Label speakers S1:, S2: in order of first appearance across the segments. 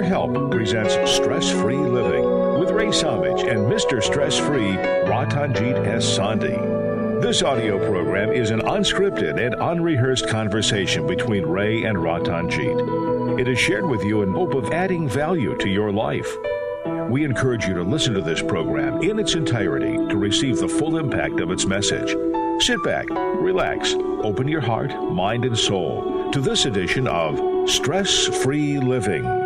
S1: Your Help presents Stress-Free Living with Ray Somich and Mr. Stress-Free Ratanjit S. Sondhe. This audio program is an unscripted and unrehearsed conversation between Ray and Ratanjit. It is shared with you in hope of adding value to your life. We encourage you to listen to this program in its entirety to receive the full impact of its message. Sit back, relax, open your heart, mind, and soul to this edition of Stress-Free Living.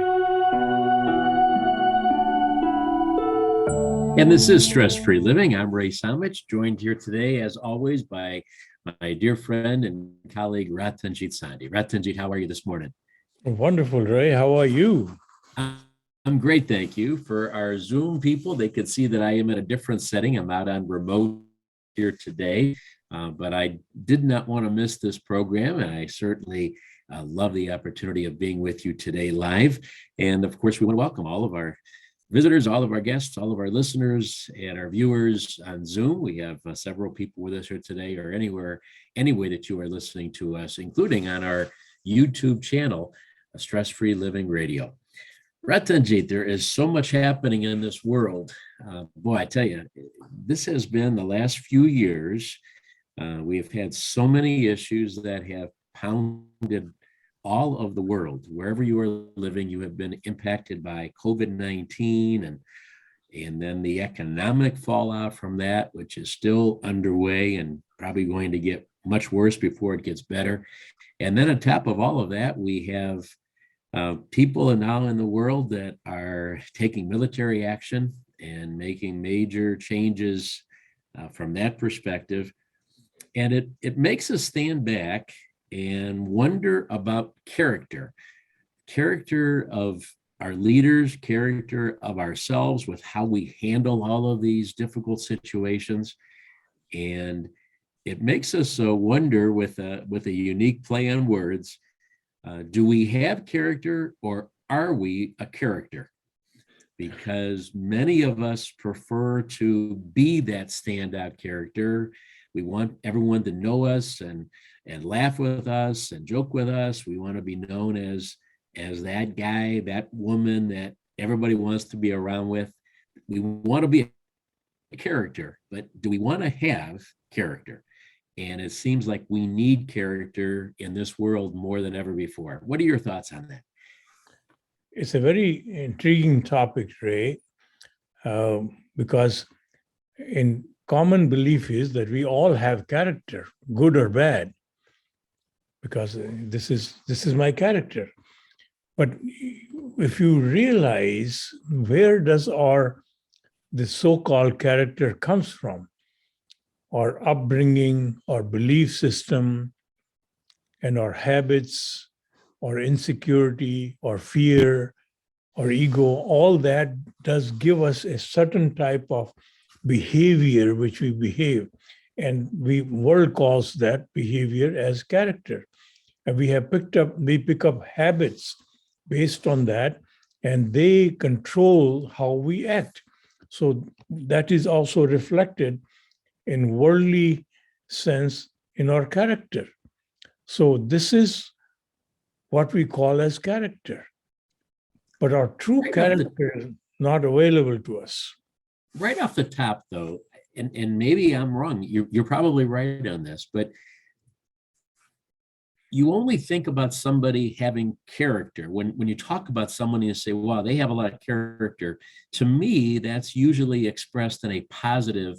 S2: And this is Stress-Free Living. I'm Ray Somich, joined here today, as always, by my dear friend and colleague, Ratanjit Sondhe. Ratanjit, how are you this morning?
S3: Wonderful, Ray. How are you?
S2: I'm great, thank you. For our Zoom people, they could see that I am in a different setting. I'm out on remote here today, but I did not want to miss this program, and I certainly love the opportunity of being with you today live. And of course, we want to welcome all of our visitors, all of our guests, all of our listeners, and our viewers on Zoom. We have several people with us here today, or any way that you are listening to us, including on our YouTube channel, Stress-Free Living Radio. Ratanjit, there is so much happening in this world. Boy, I tell you, this has been the last few years. We have had so many issues that have pounded all of the world. Wherever you are living, you have been impacted by COVID-19 and then the economic fallout from that, which is still underway and probably going to get much worse before it gets better. And then on top of all of that, we have people now in the world that are taking military action and making major changes from that perspective. And it makes us stand back and wonder about character of our leaders, character of ourselves with how we handle all of these difficult situations. And it makes us wonder with a unique play on words, do we have character or are we a character? Because many of us prefer to be that standout character. We want everyone to know us and laugh with us and joke with us. We want to be known as that guy, that woman that everybody wants to be around with. We want to be a character, but do we want to have character? And it seems like we need character in this world more than ever before. What are your thoughts on that?
S3: It's a very intriguing topic, Ray, because in common belief is that we all have character, good or bad, because this is my character. But if you realize where does this so-called character comes from, our upbringing, our belief system, and our habits, or insecurity, or fear, or ego, all that does give us a certain type of behavior which we behave. And world calls that behavior as character. And we pick up habits based on that, and they control how we act. So that is also reflected in worldly sense in our character. So this is what we call as character. But our true character is not available to us.
S2: Right off the top, though, and maybe I'm wrong, you're probably right on this, but you only think about somebody having character. When you talk about someone, you say, wow, they have a lot of character. To me, that's usually expressed in a positive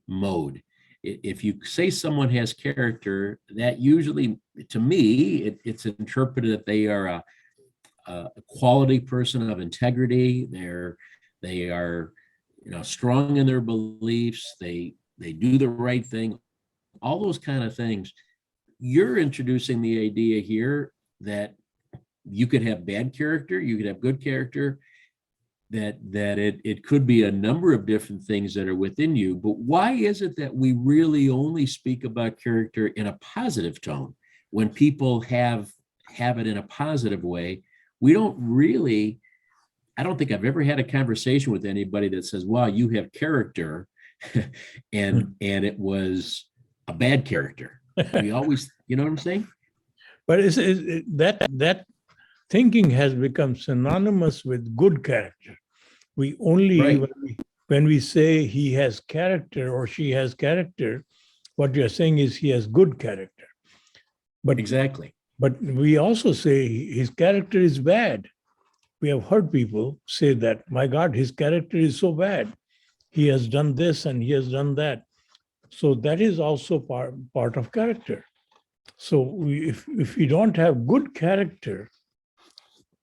S2: mode. If you say someone has character, that usually, to me, it's interpreted that they are a quality person of integrity. They are strong in their beliefs. They do the right thing. All those kind of things. You're introducing the idea here that you could have bad character, you could have good character, that it could be a number of different things that are within you. But why is it that we really only speak about character in a positive tone? When people have it in a positive way, we don't really, I don't think I've ever had a conversation with anybody that says, wow, you have character, and it was a bad character. We always, you know what I'm saying?
S3: But that thinking has become synonymous with good character. We only,
S2: Right.
S3: when we say he has character or she has character, what we are saying is he has good character. But
S2: Exactly.
S3: but we also say his character is bad. We have heard people say that, my God, his character is so bad. He has done this and he has done that. So that is also part of character. So if we don't have good character,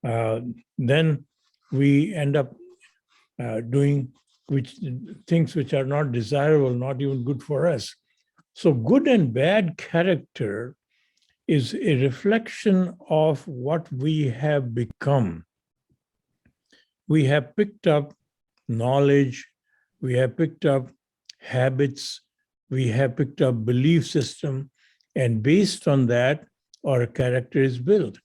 S3: then we end up doing things which are not desirable, not even good for us. So good and bad character is a reflection of what we have become. We have picked up knowledge, we have picked up habits, we have picked up belief system, and based on that, our character is built.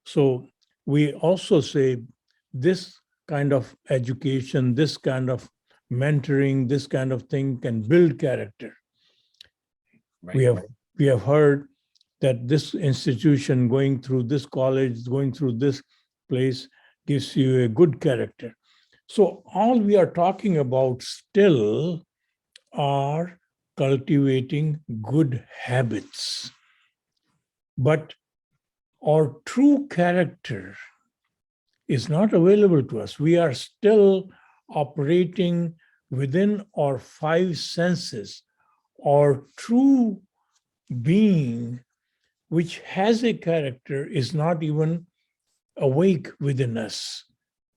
S3: So we also say this kind of education, this kind of mentoring, this kind of thing can build character.
S2: Right.
S3: We have heard that this institution, going through this college, going through this place, gives you a good character. So all we are talking about still are cultivating good habits. But our true character is not available to us. We are still operating within our five senses. Our true being, which has a character, is not even awake within us.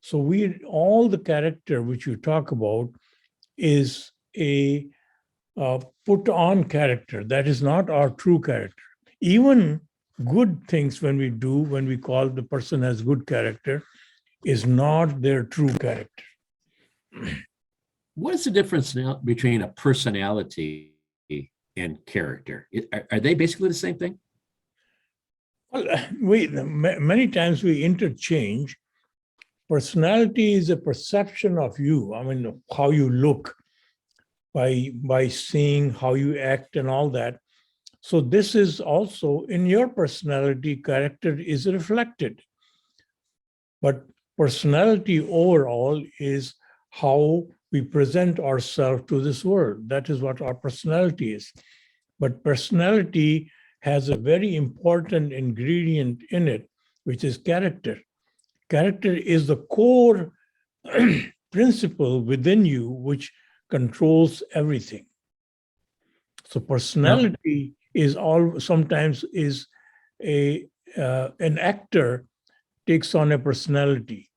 S3: So all the character which you talk about is a put on character. That is not our true character. Even good things when we call the person has good character, is not their true character.
S2: What is the difference now between a personality and character? Are they basically the same thing?
S3: Well, many times we interchange. Personality is a perception of you. I mean, how you look by seeing how you act and all that. So this is also in your personality, character is reflected. But personality overall is how we present ourselves to this world. That is what our personality is. But personality has a very important ingredient in it, which is character. Character is the core principle within you which controls everything. So personality is sometimes is an actor takes on a personality.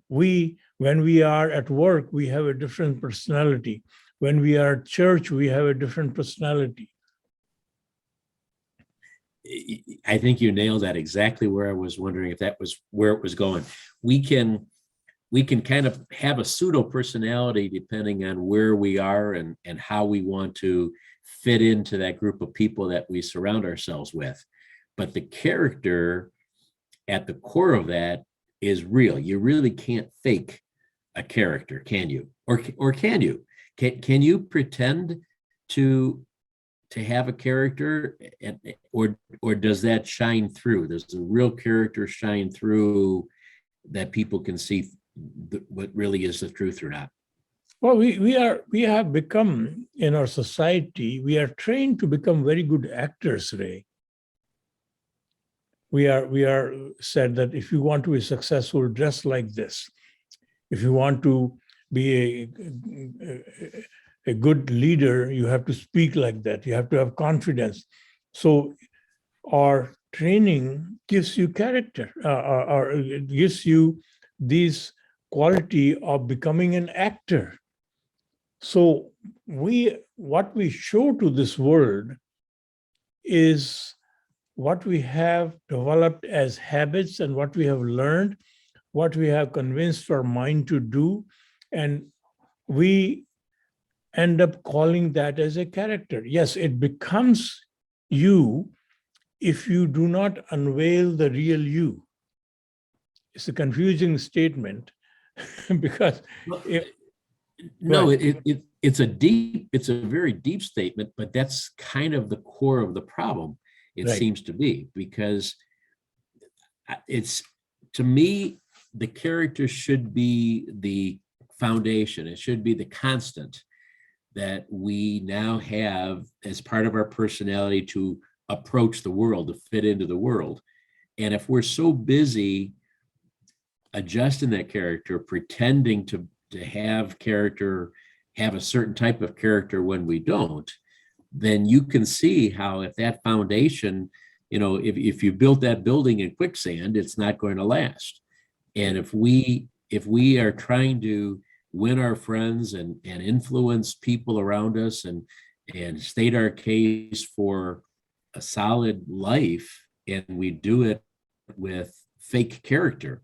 S3: When we are at work, we have a different personality. When we are at church, we have a different personality.
S2: I think you nailed that exactly where I was wondering if that was where it was going. We can kind of have a pseudo personality depending on where we are and how we want to fit into that group of people that we surround ourselves with. But the character at the core of that is real. You really can't fake a character, can you? Or can you? Can you pretend to have a character, or does that shine through? Does the real character shine through that people can see what really is the truth or not?
S3: Well, we have become in our society, we are trained to become very good actors, Ray. We are said that if you want to be successful, dress like this. If you want to be a good leader, you have to speak like that. You have to have confidence. So our training gives you character, or it gives you this quality of becoming an actor. So what we show to this world is what we have developed as habits and what we have learned, what we have convinced our mind to do, and we end up calling that as a character. Yes, it becomes you if you do not unveil the real you. It's a confusing statement because
S2: it's a very deep statement, but that's kind of the core of the problem. It
S3: right.
S2: seems to be, because it's to me, the character should be the foundation. It should be the constant that we now have as part of our personality to approach the world, to fit into the world. And if we're so busy adjusting that character, pretending to have character, have a certain type of character when we don't, then you can see how if that foundation, if you built that building in quicksand, it's not going to last. And if we are trying to win our friends and influence people around us and state our case for a solid life, and we do it with fake character,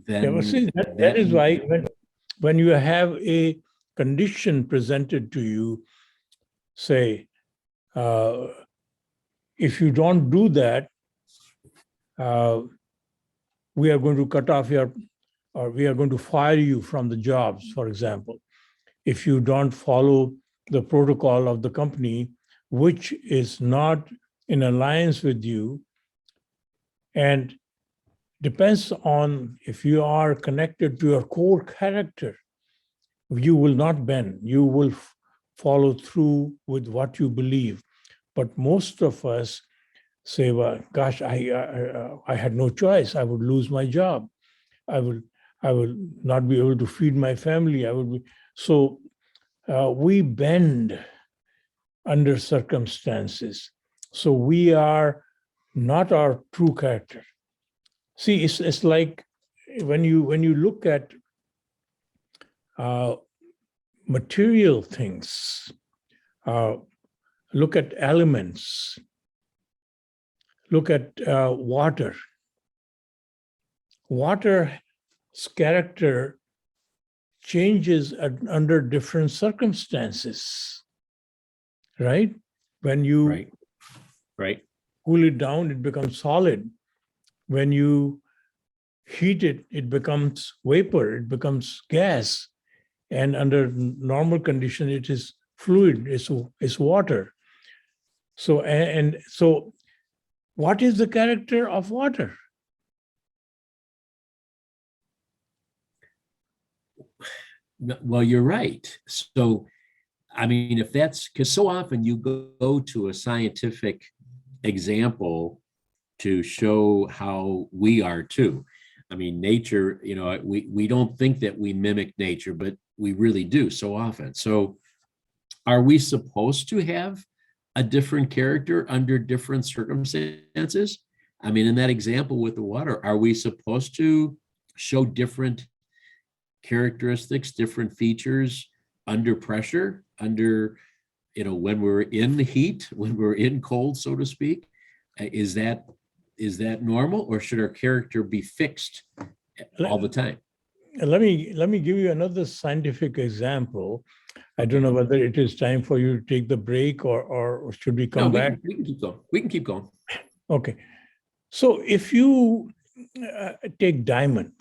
S2: then
S3: that is why when you have a condition presented to you, say, if you don't do that, we are going to cut off or we are going to fire you from the jobs, for example. If you don't follow the protocol of the company, which is not in alliance with you, and depends on if you are connected to your core character, you will not bend. You will follow through with what you believe. But most of us say, well, gosh, I had no choice. I would lose my job. I will not be able to feed my family. So we bend under circumstances. So we are not our true character. See, it's like when you look at material things, look at elements, look at water. Water's character changes under different circumstances, right? When you
S2: right.
S3: cool it down, it becomes solid. When you heat it, it becomes vapor, it becomes gas. And under normal condition, it is fluid, it's water. So what is the character of water?
S2: Well, you're right. So, I mean, if that's because so often you go to a scientific example to show how we are too. I mean, nature, we don't think that we mimic nature, but we really do so often. So are we supposed to have a different character under different circumstances? I mean, in that example with the water, are we supposed to show different characteristics, different features under pressure, when we're in the heat, when we're in cold, so to speak? Is that normal, or should our character be fixed all the time?
S3: Let me give you another scientific example. I don't know whether it is time for you to take the break or should we come back?
S2: We can keep going. We can keep going.
S3: Okay. So if you take diamond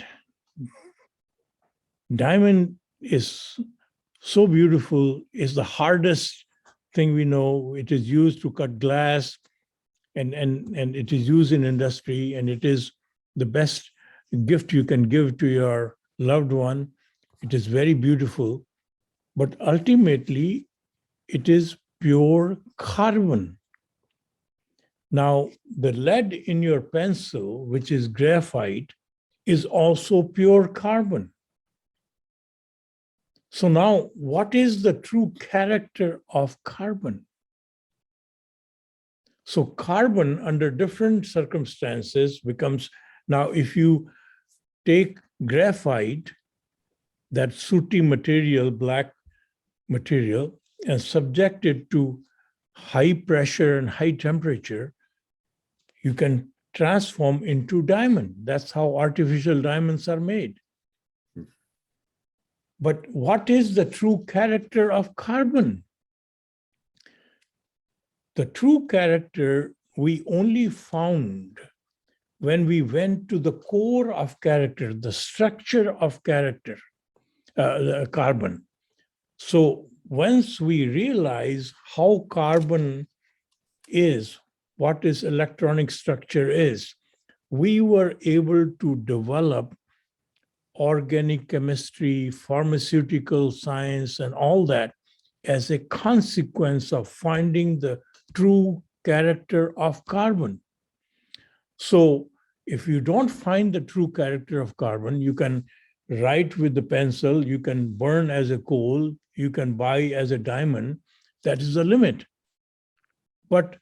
S3: is so beautiful, is the hardest thing we know. It is used to cut glass and it is used in industry, and it is the best gift you can give to your loved one. It is very beautiful, but ultimately it is pure carbon. Now, the lead in your pencil, which is graphite, is also pure carbon. So now, what is the true character of carbon? So carbon under different circumstances becomes, now if you take graphite, that sooty material, black material, and subject it to high pressure and high temperature, you can transform into diamond. That's how artificial diamonds are made. But what is the true character of carbon? The true character we only found when we went to the core of character, the structure of character, carbon. So once we realize how carbon is, what its electronic structure is, we were able to develop organic chemistry, pharmaceutical science, and all that as a consequence of finding the true character of carbon. So if you don't find the true character of carbon, you can write with the pencil, you can burn as a coal, you can buy as a diamond. That is the limit. But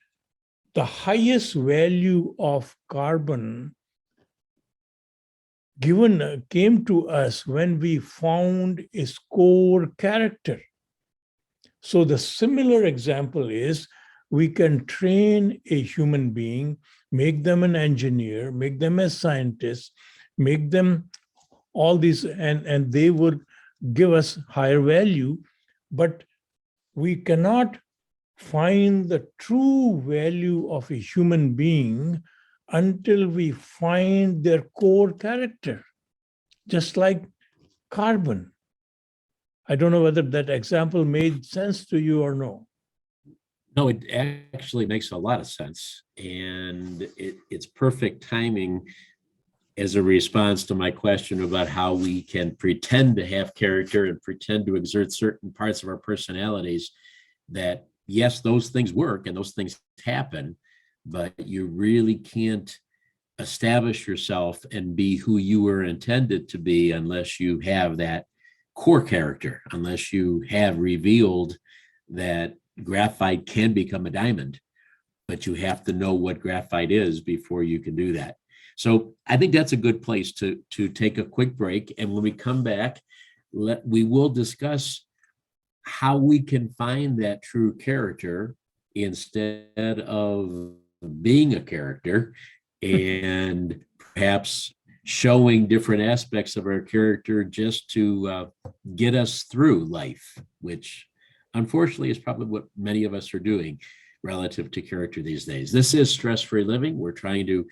S3: the highest value of carbon came to us when we found its core character. So the similar example is we can train a human being, make them an engineer, make them a scientist, make them all these, and they would give us higher value, but we cannot find the true value of a human being until we find their core character, just like carbon. I don't know whether that example made sense to you or no.
S2: No, it actually makes a lot of sense. And it's perfect timing as a response to my question about how we can pretend to have character and pretend to exert certain parts of our personalities that, yes, those things work and those things happen, but you really can't establish yourself and be who you were intended to be unless you have that core character, unless you have revealed that graphite can become a diamond, but you have to know what graphite is before you can do that. So I think that's a good place to take a quick break. And when we come back, we will discuss how we can find that true character instead of being a character, and perhaps showing different aspects of our character just to get us through life, which unfortunately is probably what many of us are doing relative to character these days. This is Stress-Free Living. We're trying to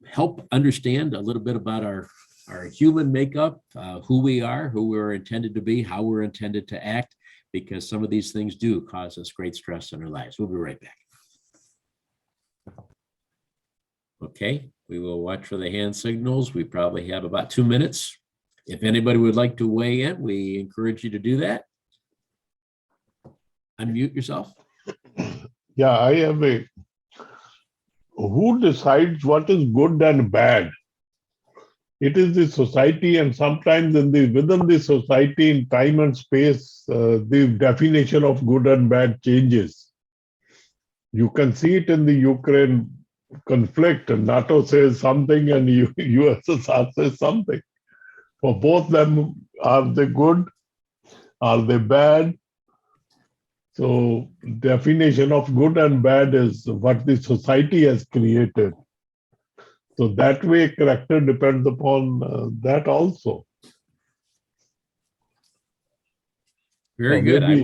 S2: help understand a little bit about our human makeup, who we are, who we're intended to be, how we're intended to act, because some of these things do cause us great stress in our lives. We'll be right back. Okay, we will watch for the hand signals. We probably have about 2 minutes. If anybody would like to weigh in, we encourage you to do that. Unmute yourself.
S4: Yeah, I have a. Who decides what is good and bad? It is the society, and sometimes within the society, in time and space, the definition of good and bad changes. You can see it in the Ukraine conflict, and NATO says something and USSR says something. For both them, are they good? Are they bad? So definition of good and bad is what the society has created. So that way character depends upon that also.
S2: Very good. I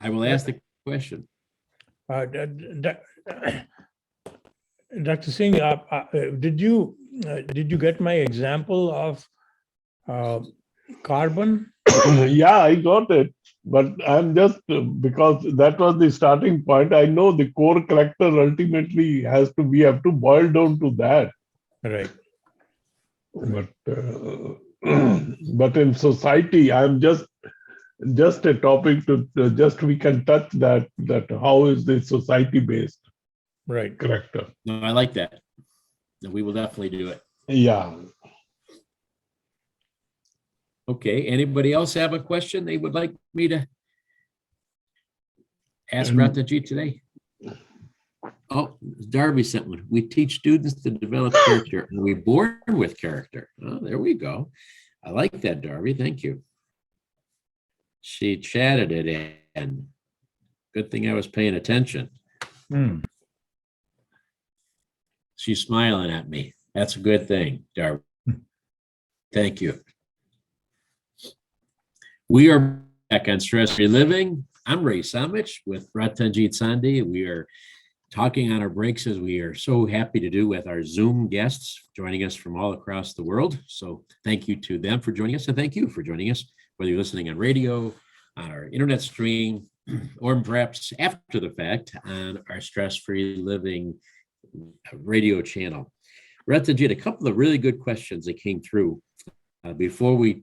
S2: will ask the question.
S3: Dr. Singh, did you get my example of carbon?
S4: Yeah, I got it. But I'm just, because that was the starting point, I know the core character ultimately we have to boil down to that.
S3: Right.
S4: But in society, I'm just a topic to we can touch that how is the society based.
S3: Right.
S4: Character.
S2: No, I like that. We will definitely do it.
S4: Yeah.
S2: Okay, anybody else have a question they would like me to ask Ratanjit today? Oh, Darby sent one. We teach students to develop character. Are we born with character? Oh, there we go. I like that, Darby. Thank you. She chatted it in. Good thing I was paying attention. She's smiling at me. That's a good thing, Darby. Thank you. We are back on Stress-Free Living. I'm Ray Somich with Ratanjit Sondhe. We are talking on our breaks, as we are so happy to do, with our Zoom guests joining us from all across the world. So thank you to them for joining us, and thank you for joining us, whether you're listening on radio, on our internet stream, or perhaps after the fact on our Stress-Free Living radio channel. Ratanjit, a couple of really good questions that came through before we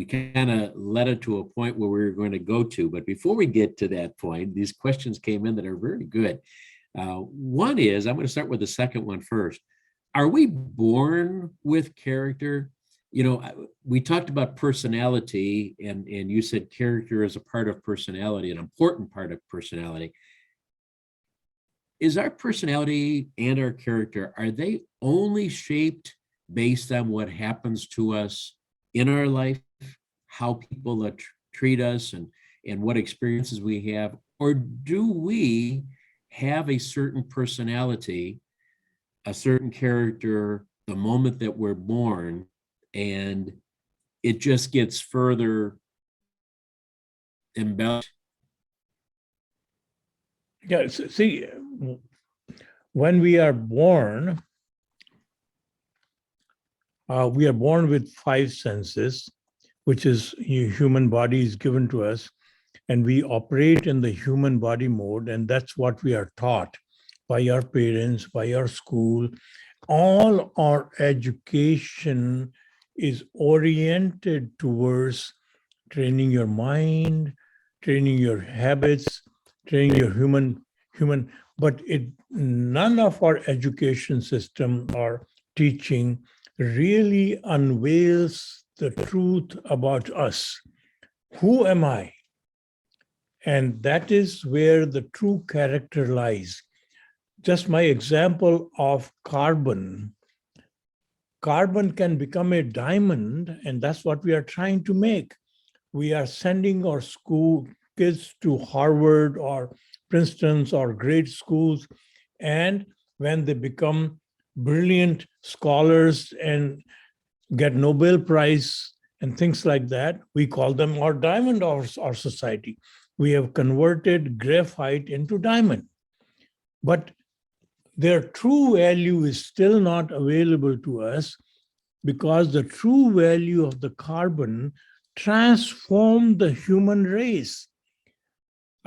S2: kind of led it to a point where we were going to go to. But before we get to that point, these questions came in that are very good. One is, I'm going to start with the second one first. Are we born with character? You know, we talked about personality, and you said character is a part of personality, an important part of personality. Is our personality and our character, are they only shaped based on what happens to us in our life, how people treat us, and what experiences we have? Or do we have a certain personality, a certain character, the moment that we're born, and it just gets further embellished?
S3: Yeah, see, when we are born with five senses, which is human body is given to us, and we operate in the human body mode, and that's what we are taught by our parents, by our school. All our education is oriented towards training your mind, training your habits, training your human, but none of our education system or teaching really unveils the truth about us. Who am I? And that is where the true character lies. Just my example of carbon. Carbon can become a diamond, and that's what we are trying to make. We are sending our school kids to Harvard or Princeton's or great schools, and when they become brilliant scholars and get Nobel Prize and things like that, we call them our diamond of our society. We have converted graphite into diamond. But their true value is still not available to us because the true value of the carbon transformed the human race.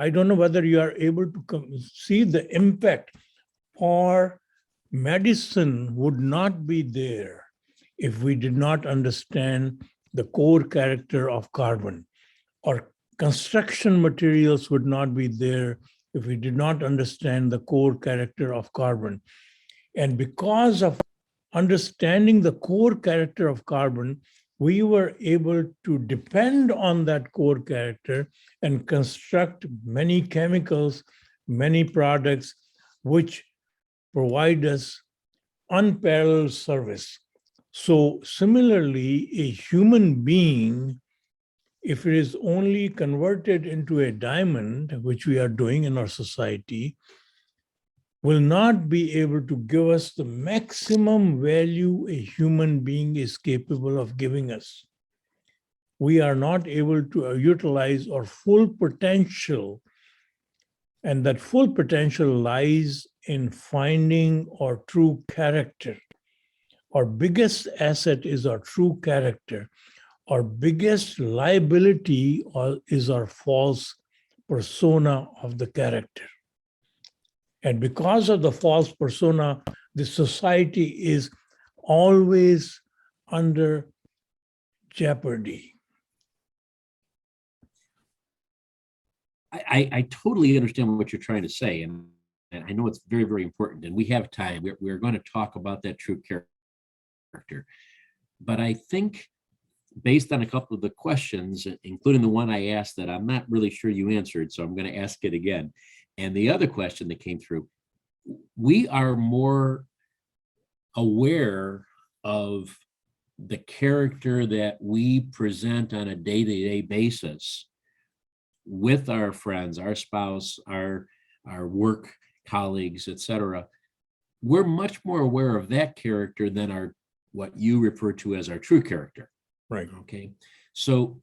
S3: I don't know whether you are able to see the impact. Our medicine would not be there if we did not understand the core character of carbon. Or construction materials would not be there if we did not understand the core character of carbon. And because of understanding the core character of carbon, we were able to depend on that core character and construct many chemicals, many products, which provide us unparalleled service. So similarly, a human being, if it is only converted into a diamond, which we are doing in our society, will not be able to give us the maximum value a human being is capable of giving us. We are not able to utilize our full potential, and that full potential lies in finding our true character. Our biggest asset is our true character. Our biggest liability is our false persona of the character. And because of the false persona, the society is always under jeopardy.
S2: I totally understand what you're trying to say, and I know it's very, very important, and we have time. We're going to talk about that true character. But I think based on a couple of the questions, including the one I asked that I'm not really sure you answered, so I'm going to ask it again. And the other question that came through, we are more aware of the character that we present on a day-to-day basis with our friends, our spouse, our work colleagues, etc. We're much more aware of that character than what you refer to as our true character.
S3: Right.
S2: Okay. So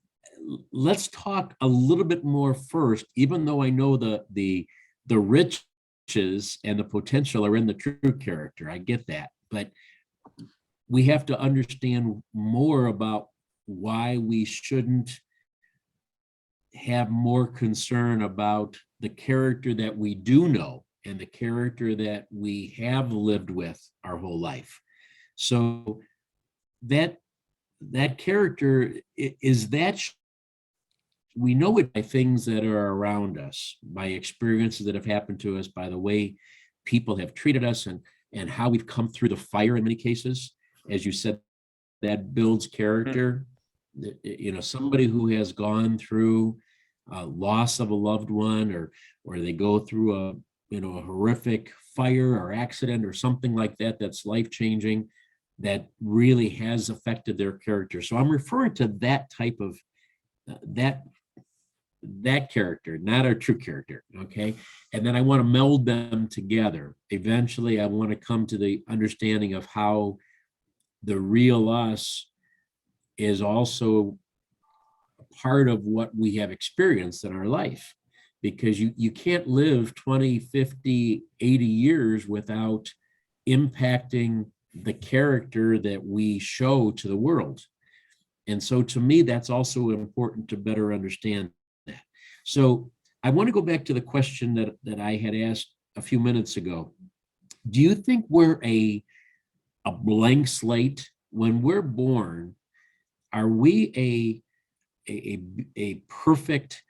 S2: let's talk a little bit more first, even though I know the riches and the potential are in the true character. I get that. But we have to understand more about why we shouldn't have more concern about the character that we do know and the character that we have lived with our whole life. So that character is that we know it by things that are around us, by experiences that have happened to us, by the way people have treated us, and how we've come through the fire in many cases. As you said, that builds character. Somebody who has gone through loss of a loved one, or they go through a horrific fire or accident or something like that, that's life-changing, that really has affected their character. So I'm referring to that type of that character, not our true character. Okay. And then I want to meld them together. Eventually, I want to come to the understanding of how the real us is also part of what we have experienced in our life, because you can't live 20, 50, 80 years without impacting the character that we show to the world. And so to me, that's also important to better understand that. So I want to go back to the question that I had asked a few minutes ago. Do you think we're a blank slate? When we're born, are we a perfect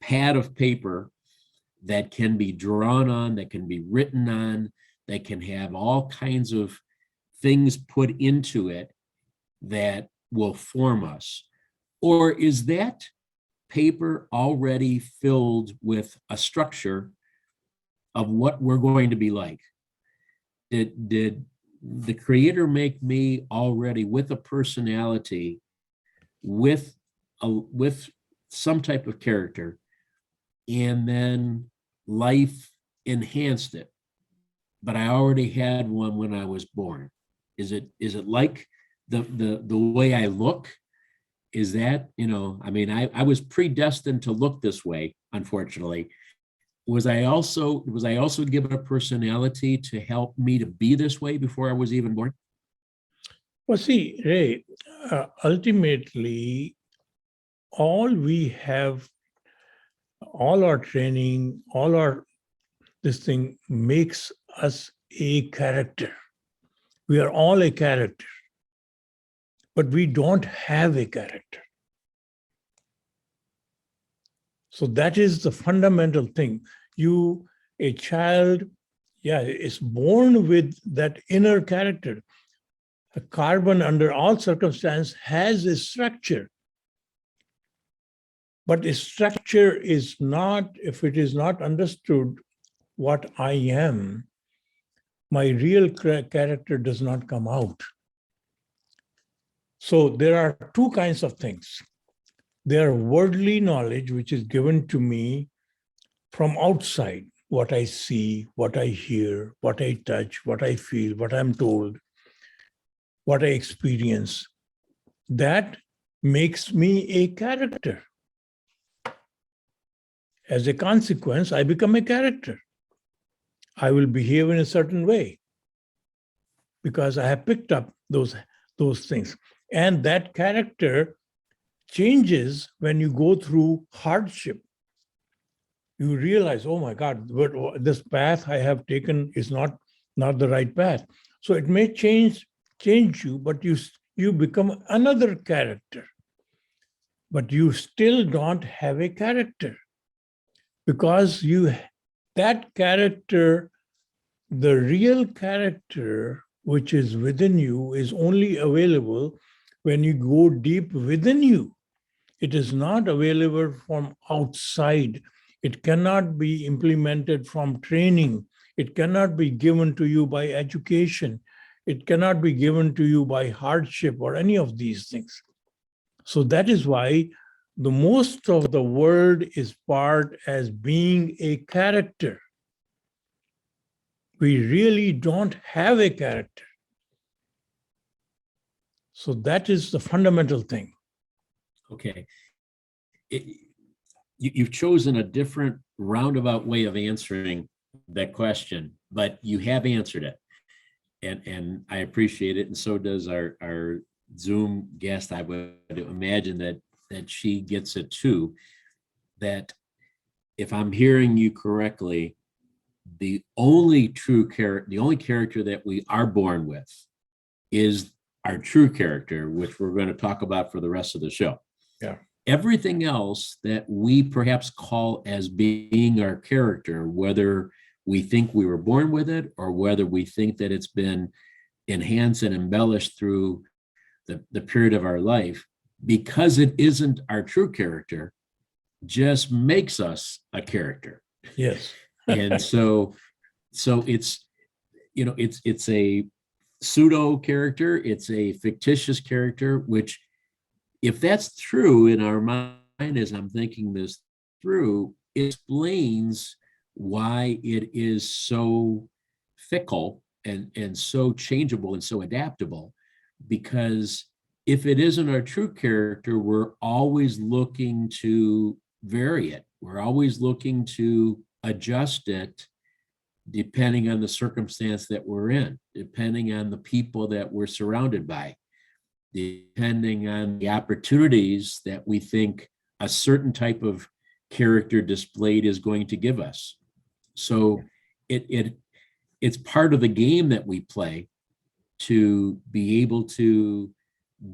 S2: pad of paper that can be drawn on, that can be written on, that can have all kinds of things put into it that will form us? Or is that paper already filled with a structure of what we're going to be like? Did the Creator make me already with a personality, with some type of character, and then life enhanced it, but I already had one when I was born? Is it like the way I look? Is that, I was predestined to look this way, unfortunately. Was I also given a personality to help me to be this way before I was even born?
S3: Well, see, Ray, ultimately, all we have, all our training, this thing makes us a character. We are all a character, but we don't have a character. So that is the fundamental thing. A child, is born with that inner character. A carbon, under all circumstances, has a structure. But a structure is not, if it is not understood what I am, my real character does not come out. So there are two kinds of things. There are worldly knowledge, which is given to me from outside, what I see, what I hear, what I touch, what I feel, what I'm told, what I experience. That makes me a character. As a consequence, I become a character. I will behave in a certain way because I have picked up those things. And that character changes when you go through hardship. You realize, oh my God, this path I have taken is not the right path. So it may change you, but you become another character. But you still don't have a character, because that character, the real character which is within you, is only available when you go deep within you. It is not available from outside. It cannot be implemented from training. It cannot be given to you by education. It cannot be given to you by hardship or any of these things. So that is why the most of the world is part as being a character. We really don't have a character. So that is the fundamental thing.
S2: Okay. You've chosen a different roundabout way of answering that question, but you have answered it. And I appreciate it. And so does our Zoom guest. I would imagine that she gets it too, that if I'm hearing you correctly, the only character that we are born with is our true character, which we're going to talk about for the rest of the show.
S3: Yeah.
S2: Everything else that we perhaps call as being our character, whether we think we were born with it or whether we think that it's been enhanced and embellished through the period of our life, because it isn't our true character, just makes us a character.
S3: Yes.
S2: And so it's, it's a pseudo character, it's a fictitious character, which, if that's true in our mind as I'm thinking this through, it explains why it is so fickle and so changeable and so adaptable. Because if it isn't our true character, we're always looking to vary it. We're always looking to adjust it depending on the circumstance that we're in, depending on the people that we're surrounded by, depending on the opportunities that we think a certain type of character displayed is going to give us. So it's part of the game that we play to be able to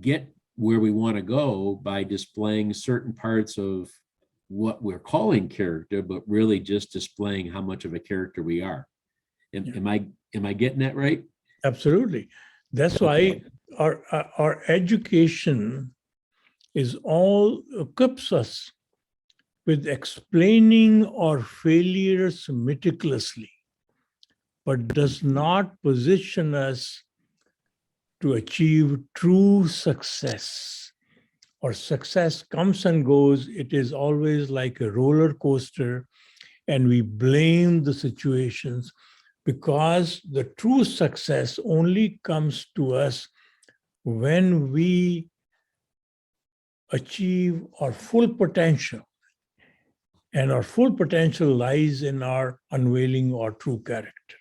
S2: get where we want to go by displaying certain parts of what we're calling character, but really just displaying how much of a character we are. Am I getting that right?
S3: Absolutely. That's why our education is all equips us with explaining our failures meticulously, but does not position us to achieve true success. Or success comes and goes. It is always like a roller coaster, and we blame the situations, because the true success only comes to us when we achieve our full potential. And our full potential lies in our unveiling our true character.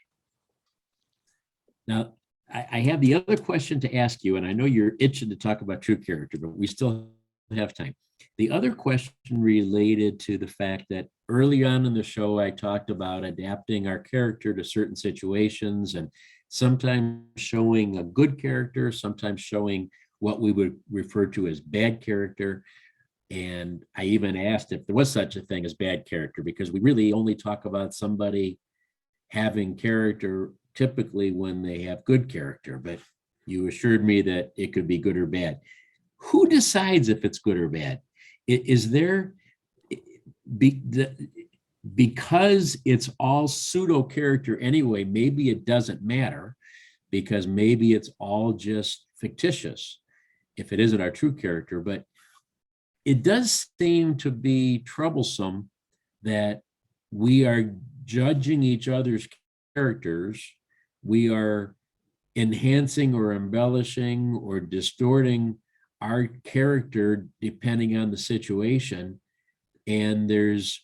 S2: Now, I have the other question to ask you, and I know you're itching to talk about true character, but we still have time. The other question related to the fact that early on in the show, I talked about adapting our character to certain situations and sometimes showing a good character, sometimes showing what we would refer to as bad character. And I even asked if there was such a thing as bad character, because we really only talk about somebody having character typically when they have good character, but you assured me that it could be good or bad. Who decides if it's good or bad? Is there, because it's all pseudo character anyway, maybe it doesn't matter, because maybe it's all just fictitious if it isn't our true character. But it does seem to be troublesome that we are judging each other's characters. We are enhancing or embellishing or distorting our character depending on the situation. And there's,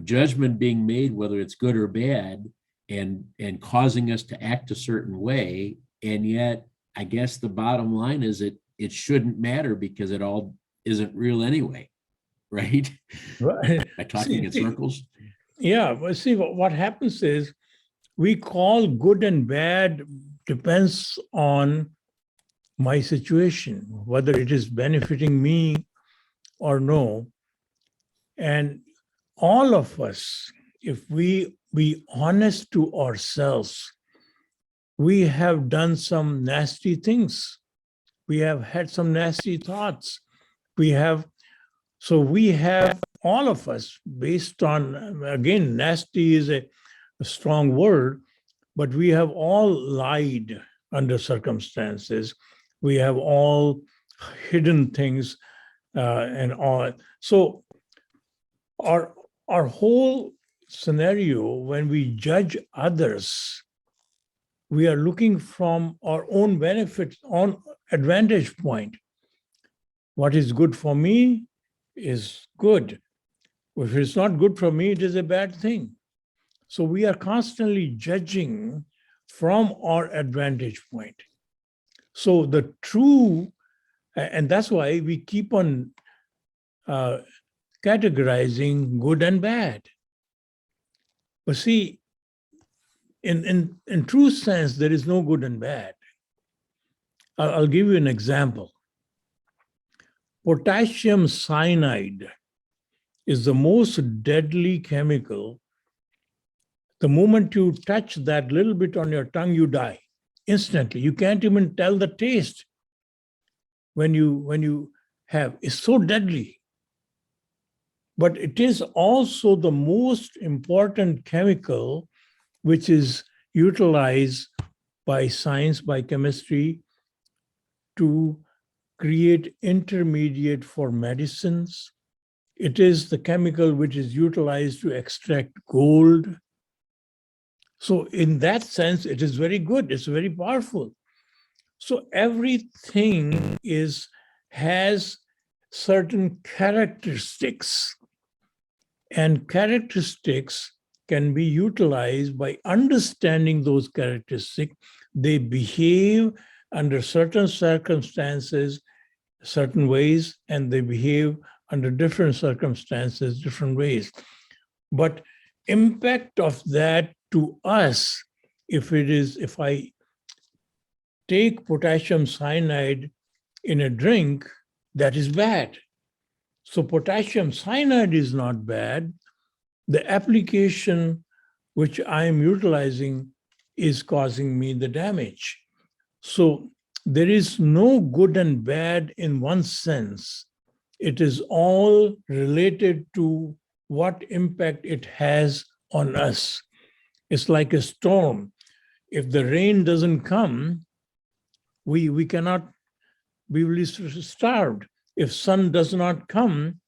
S2: judgment being made, whether it's good or bad, and causing us to act a certain way. And yet, I guess the bottom line is it shouldn't matter, because it all isn't real anyway, right?
S3: Right.
S2: By talking in circles.
S3: Yeah, but see, what happens is we call good and bad depends on my situation, whether it is benefiting me or no. And all of us, if we be honest to ourselves, we have done some nasty things. We have had some nasty thoughts. We have all of us, based on, again, nasty is a strong word, but we have all lied under circumstances. We have all hidden things and all. So our whole scenario, when we judge others, we are looking from our own benefit, on advantage point. What is good for me is good. If it's not good for me, it is a bad thing. So we are constantly judging from our advantage point. So the true, and that's why we keep on categorizing good and bad. But see, in true sense, there is no good and bad. I'll give you an example. Potassium cyanide is the most deadly chemical. The moment you touch that little bit on your tongue, you die instantly. You can't even tell the taste when you have. It's so deadly. But it is also the most important chemical which is utilized by science, by chemistry, to create intermediate for medicines. It is the chemical which is utilized to extract gold. So in that sense, it is very good. It's very powerful. So everything has certain characteristics, and characteristics can be utilized by understanding those characteristics. They behave under certain circumstances, certain ways, and they behave under different circumstances, different ways. But impact of that to us, if I take potassium cyanide in a drink, that is bad. So potassium cyanide is not bad. The application which I am utilizing is causing me the damage. So there is no good and bad in one sense. It is all related to what impact it has on us. It's like a storm. If the rain doesn't come, we cannot, we will be starved. If sun does not come,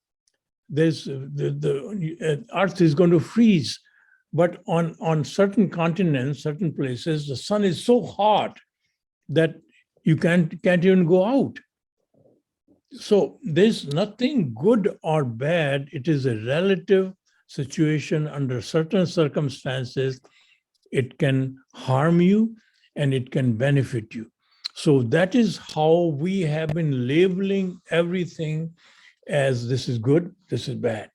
S3: the earth is going to freeze. But on certain continents, certain places, the sun is so hot that you can't even go out. So there's nothing good or bad. It is a relative situation. Under certain circumstances, it can harm you and it can benefit you. So that is how we have been labeling everything as this is good, this is bad.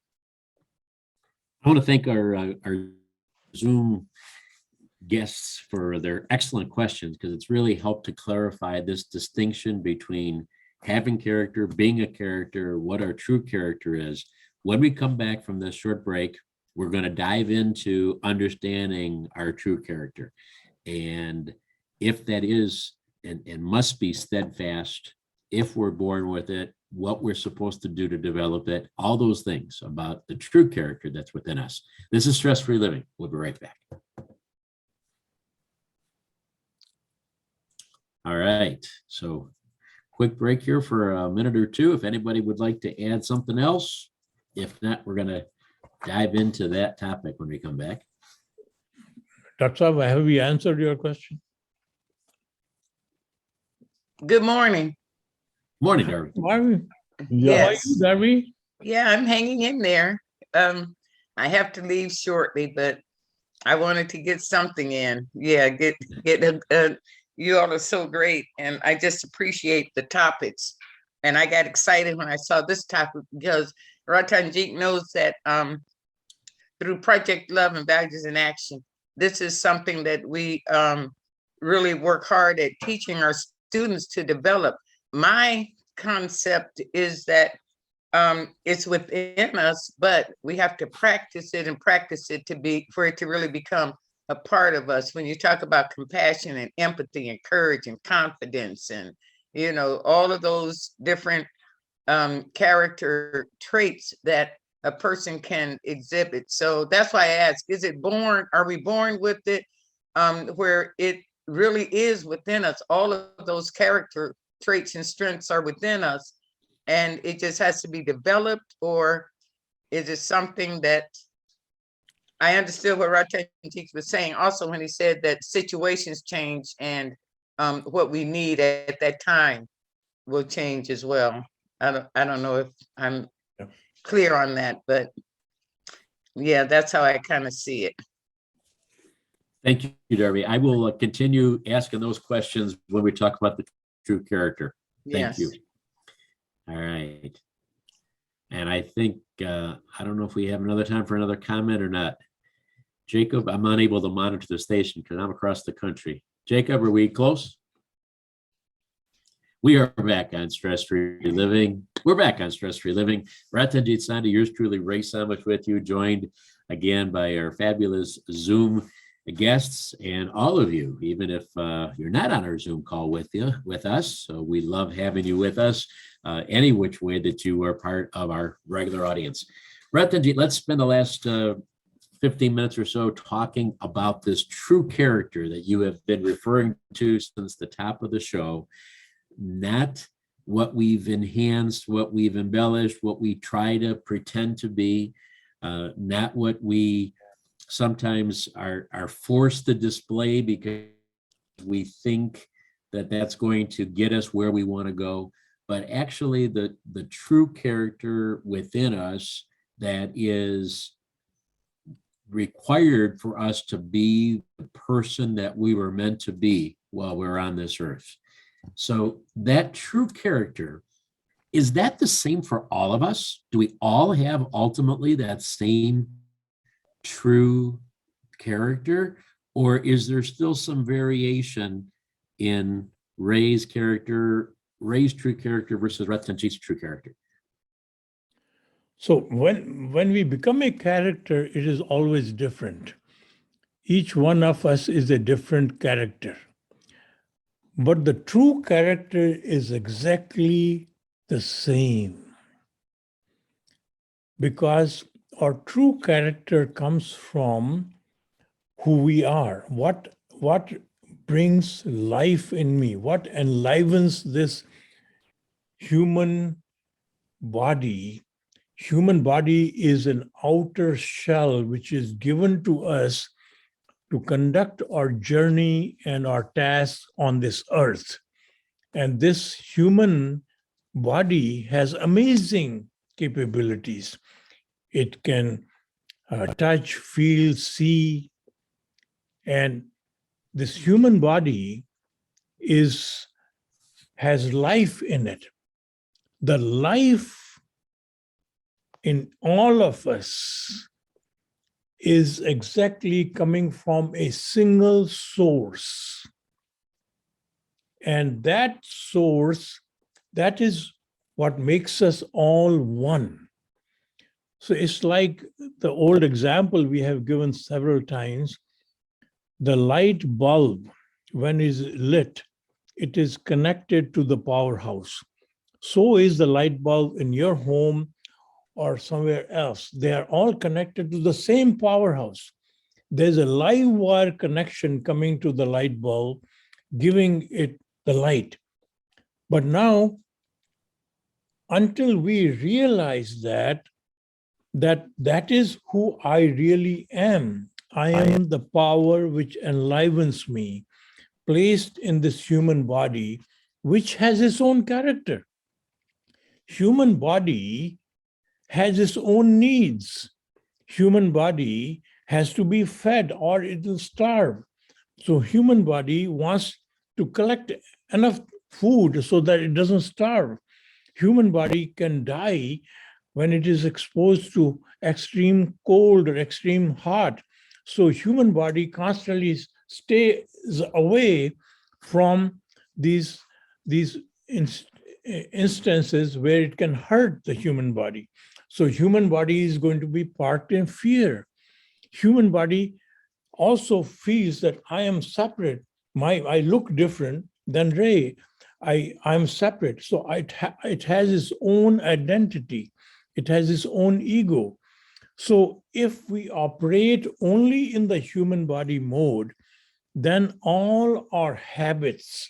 S2: I want to thank our Zoom guests for their excellent questions, because it's really helped to clarify this distinction between having character, being a character, what our true character is. When we come back from this short break, we're going to dive into understanding our true character. And if that is and must be steadfast, if we're born with it, what we're supposed to do to develop it, all those things about the true character that's within us. This is Stress Free Living. We'll be right back. All right, so quick break here for a minute or two. If anybody would like to add something else, if not, we're going to dive into that topic when we come back.
S3: Dr. Saab, have we answered your question?
S5: Good morning.
S2: Morning, Darby.
S3: Darby?
S4: Yeah.
S3: How are you, Darby?
S5: Yeah, I'm hanging in there. I have to leave shortly, but I wanted to get something in. Yeah, get you all are so great, and I just appreciate the topics. And I got excited when I saw this topic because Ratanjit knows that through Project Love and Values in Action, this is something that we really work hard at teaching our students to develop. My concept is that it's within us, but we have to practice it for it to really become a part of us. When you talk about compassion and empathy and courage and confidence and, you know, all of those different character traits that a person can exhibit. So that's why I ask, are we born with it, where it really is within us? All of those character traits and strengths are within us, and it just has to be developed? Or is it something that I understood what Ratanjit was saying also when he said that situations change and what we need at that time will change as well. I don't know if I'm clear on that, but yeah, that's how I kind of see it.
S2: Thank you, Darby. I will continue asking those questions when we talk about the true character. Thank you. All right. And I think, I don't know if we have another time for another comment or not. Jacob, I'm unable to monitor the station because I'm across the country. Jacob, are we close? We are back on Stress-Free Living. We're back on Stress-Free Living. Ratanjit, Sondhe, yours truly, Ray Somich with you, joined again by our fabulous Zoom guests and all of you, even if you're not on our Zoom call with us. So we love having you with us any which way that you are part of our regular audience. Ratanjit, let's spend the last 15 minutes or so talking about this true character that you have been referring to since the top of the show. Not what we've enhanced, what we've embellished, what we try to pretend to be, not what we sometimes are forced to display because we think that that's going to get us where we want to go, but actually the true character within us that is required for us to be the person that we were meant to be while we're on this earth. So that true character, is that the same for all of us? Do we all have ultimately that same true character? Or is there still some variation in Ray's character, Ray's true character versus Ratanjit's true character?
S3: So when we become a character, it is always different. Each one of us is a different character. But the true character is exactly the same. Because our true character comes from who we are. What brings life in me? What enlivens this human body? Human body is an outer shell which is given to us to conduct our journey and our tasks on this earth. And this human body has amazing capabilities. It can touch, feel, see, and this human body has life in it. The life in all of us is exactly coming from a single source. And that source, that is what makes us all one. So it's like the old example we have given several times. The light bulb, when it is lit, it is connected to the powerhouse. So is the light bulb in your home or somewhere else. They are all connected to the same powerhouse. There's a live wire connection coming to the light bulb, giving it the light. But now, until we realize that is who I really am. I am the power which enlivens me, placed in this human body, which has its own character. Human body has its own needs. Human body has to be fed or it will starve. So human body wants to collect enough food so that it doesn't starve. Human body can die when it is exposed to extreme cold or extreme hot. So human body constantly stays away from these instances where it can hurt the human body. So human body is going to be parked in fear. Human body also feels that I am separate. I look different than Ray. I'm separate. So it has its own identity. It has its own ego. So if we operate only in the human body mode, then all our habits,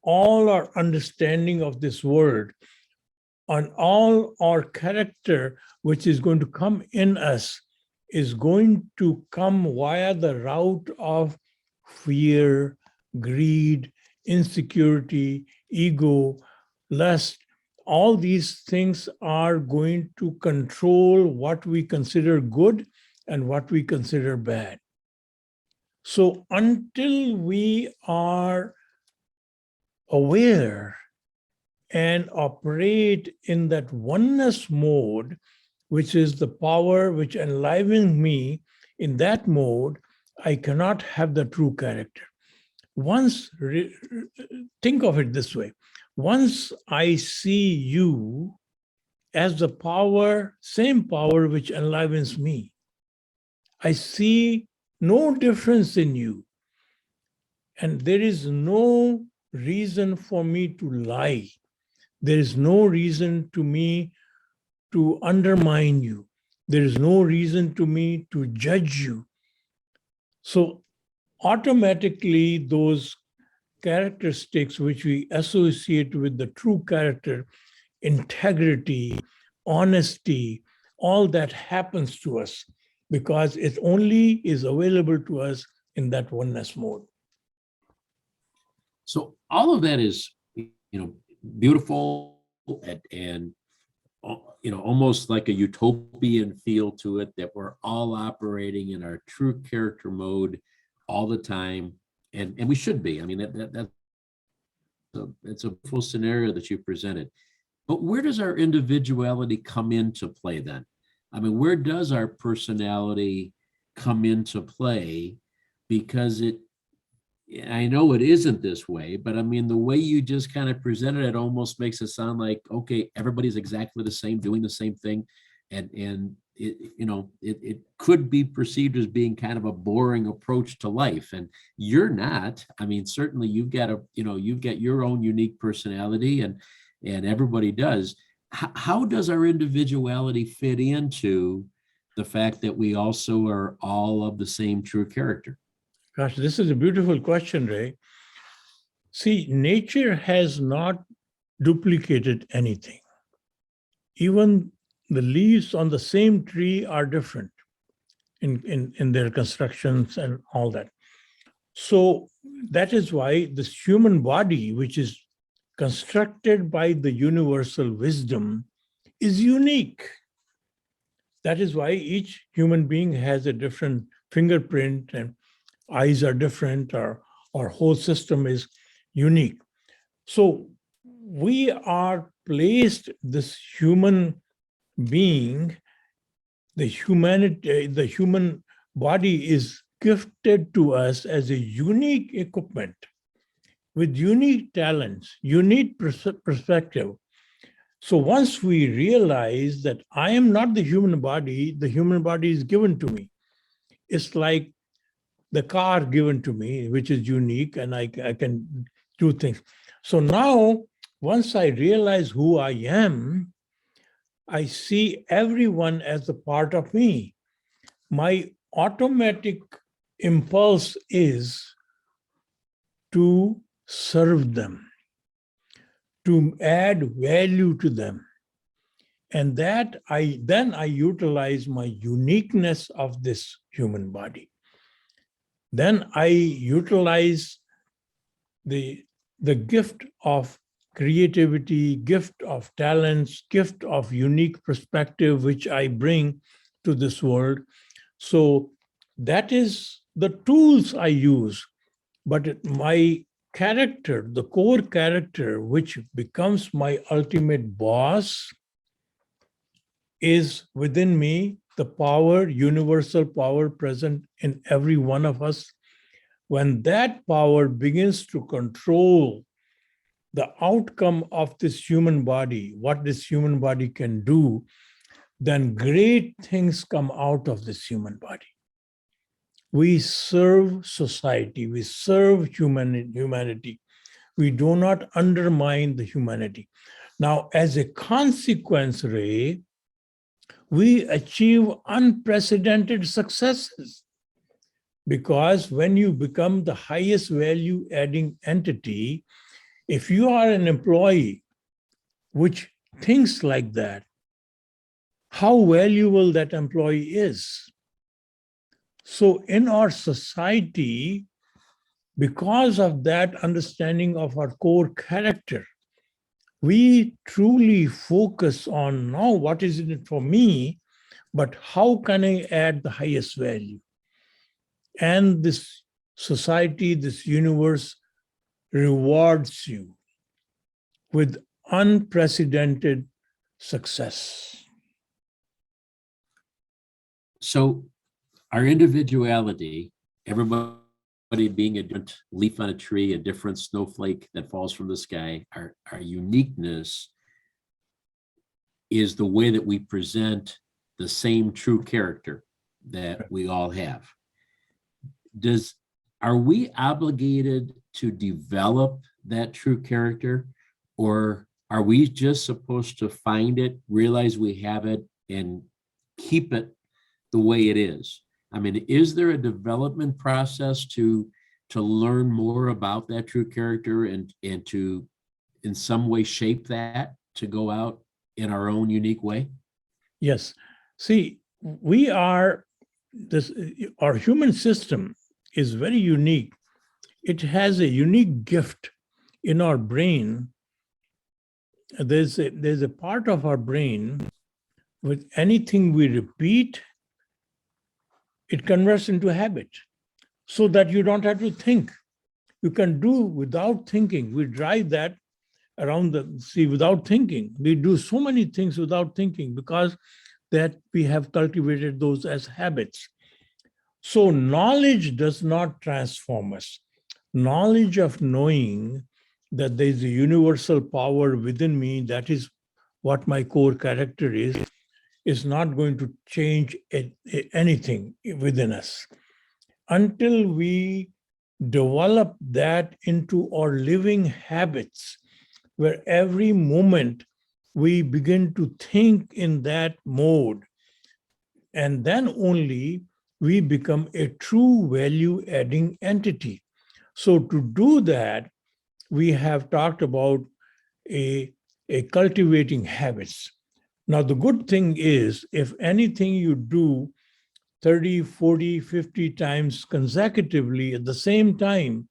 S3: all our understanding of this world, and all our character, which is going to come in us, is going to come via the route of fear, greed, insecurity, ego, lust. All these things are going to control what we consider good and what we consider bad. So until we are aware and operate in that oneness mode, which is the power which enlivens me, in that mode, I cannot have the true character. Think of it this way. once I see you as the power, same power which enlivens me, I see no difference in you. And there is no reason for me to lie. There is no reason to me to undermine you. There is no reason to me to judge you. So automatically those characteristics which we associate with the true character, integrity, honesty, all that happens to us because it only is available to us in that oneness mode.
S2: So all of that is, beautiful and almost like a utopian feel to it, that we're all operating in our true character mode all the time, and we should be. I mean, that's a full scenario that you presented. But where does our individuality come into play then? I mean, where does our personality come into play? Because I know it isn't this way, but I mean, the way you just kind of presented it almost makes it sound like, okay, everybody's exactly the same, doing the same thing. And it could be perceived as being kind of a boring approach to life. And you're not. I mean, certainly you've got your own unique personality, and everybody does. How does our individuality fit into the fact that we also are all of the same true character?
S3: Gosh, this is a beautiful question, Ray. See, nature has not duplicated anything. Even the leaves on the same tree are different in their constructions and all that. So that is why this human body, which is constructed by the universal wisdom, is unique. That is why each human being has a different fingerprint, and eyes are different, or our whole system is unique. So we are placed, this human being, the human body is gifted to us as a unique equipment with unique talents, unique perspective. So once we realize that I am not the human body is given to me. It's like the car given to me, which is unique, and I can do things. So now, once I realize who I am, I see everyone as a part of me. My automatic impulse is to serve them, to add value to them. And that I utilize my uniqueness of this human body. Then I utilize the gift of creativity, gift of talents, gift of unique perspective, which I bring to this world. So that is the tools I use. But my character, the core character, which becomes my ultimate boss, is within me, the power, universal power present in every one of us. When that power begins to control the outcome of this human body, what this human body can do, then great things come out of this human body. We serve society, we serve humanity. We do not undermine the humanity. Now, as a consequence, Ray, we achieve unprecedented successes. Because when you become the highest value adding entity, if you are an employee which thinks like that, how valuable that employee is. So in our society, because of that understanding of our core character, we truly focus on not what is in it for me, but how can I add the highest value? And this society, this universe rewards you with unprecedented success.
S2: So our individuality, everybody being a different leaf on a tree, a different snowflake that falls from the sky. Our uniqueness is the way that we present the same true character that we all have. Are we obligated to develop that true character, or are we just supposed to find it, realize we have it, and keep it the way it is? I mean, is there a development process to learn more about that true character and to in some way shape that to go out in our own unique way?
S3: Yes. See, our human system is very unique. It has a unique gift in our brain. There's a part of our brain with anything we repeat, it converts into habit, so that you don't have to think. You can do without thinking. We drive that around the sea without thinking. We do so many things without thinking because that we have cultivated those as habits. So knowledge does not transform us. Knowledge of knowing that there is a universal power within me, that is what my core character is not going to change anything within us. Until we develop that into our living habits, where every moment we begin to think in that mode, and then only we become a true value-adding entity. So to do that, we have talked about a cultivating habits. Now, the good thing is, if anything you do 30, 40, 50 times consecutively at the same time,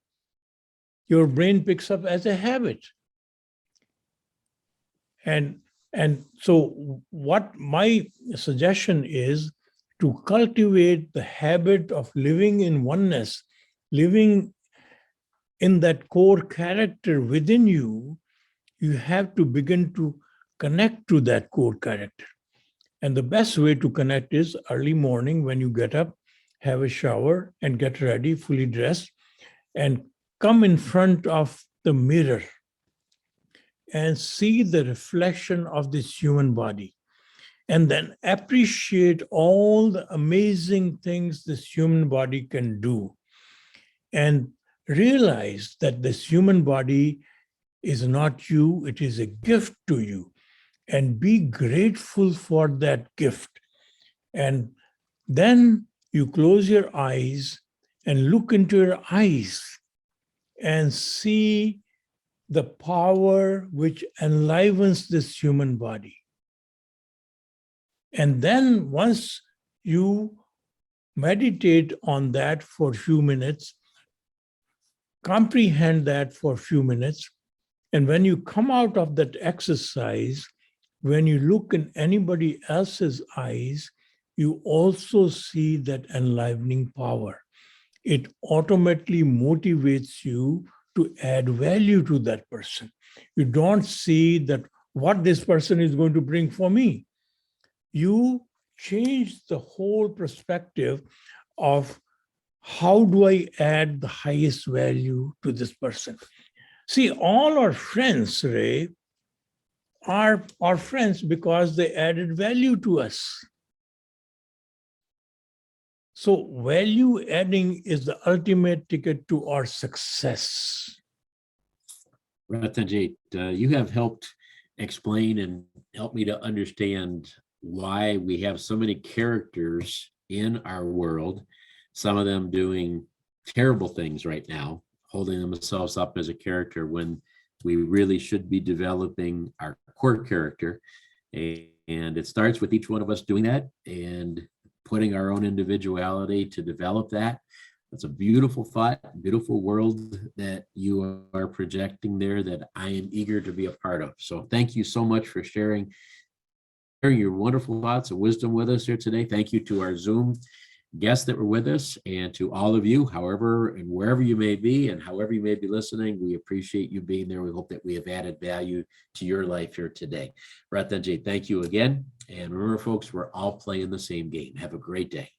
S3: your brain picks up as a habit. And so what my suggestion is to cultivate the habit of living in oneness, living in that core character within you. You have to begin to connect to that core character. And the best way to connect is early morning when you get up, have a shower and get ready, fully dressed, and come in front of the mirror and see the reflection of this human body. And then appreciate all the amazing things this human body can do. And realize that this human body is not you, it is a gift to you. And be grateful for that gift. And then you close your eyes and look into your eyes and see the power which enlivens this human body. And then once you meditate on that for a few minutes, comprehend that for a few minutes, and when you come out of that exercise, when you look in anybody else's eyes, you also see that enlivening power. It automatically motivates you to add value to that person. You don't see that what this person is going to bring for me. You change the whole perspective of how do I add the highest value to this person. See, all our friends, Ray, are our friends because they added value to us. So value adding is the ultimate ticket to our success.
S2: Ratanjit, you have helped explain and help me to understand why we have so many characters in our world, some of them doing terrible things right now, holding themselves up as a character when we really should be developing our core character. And it starts with each one of us doing that and putting our own individuality to develop that. That's a beautiful thought, beautiful world that you are projecting there that I am eager to be a part of. So thank you so much for sharing your wonderful thoughts and wisdom with us here today. Thank you to our Zoom guests that were with us and to all of you, however and wherever you may be and however you may be listening. We appreciate you being there. We hope that we have added value to your life here today. Ratanjit, thank you again. And remember, folks, we're all playing the same game. Have a great day.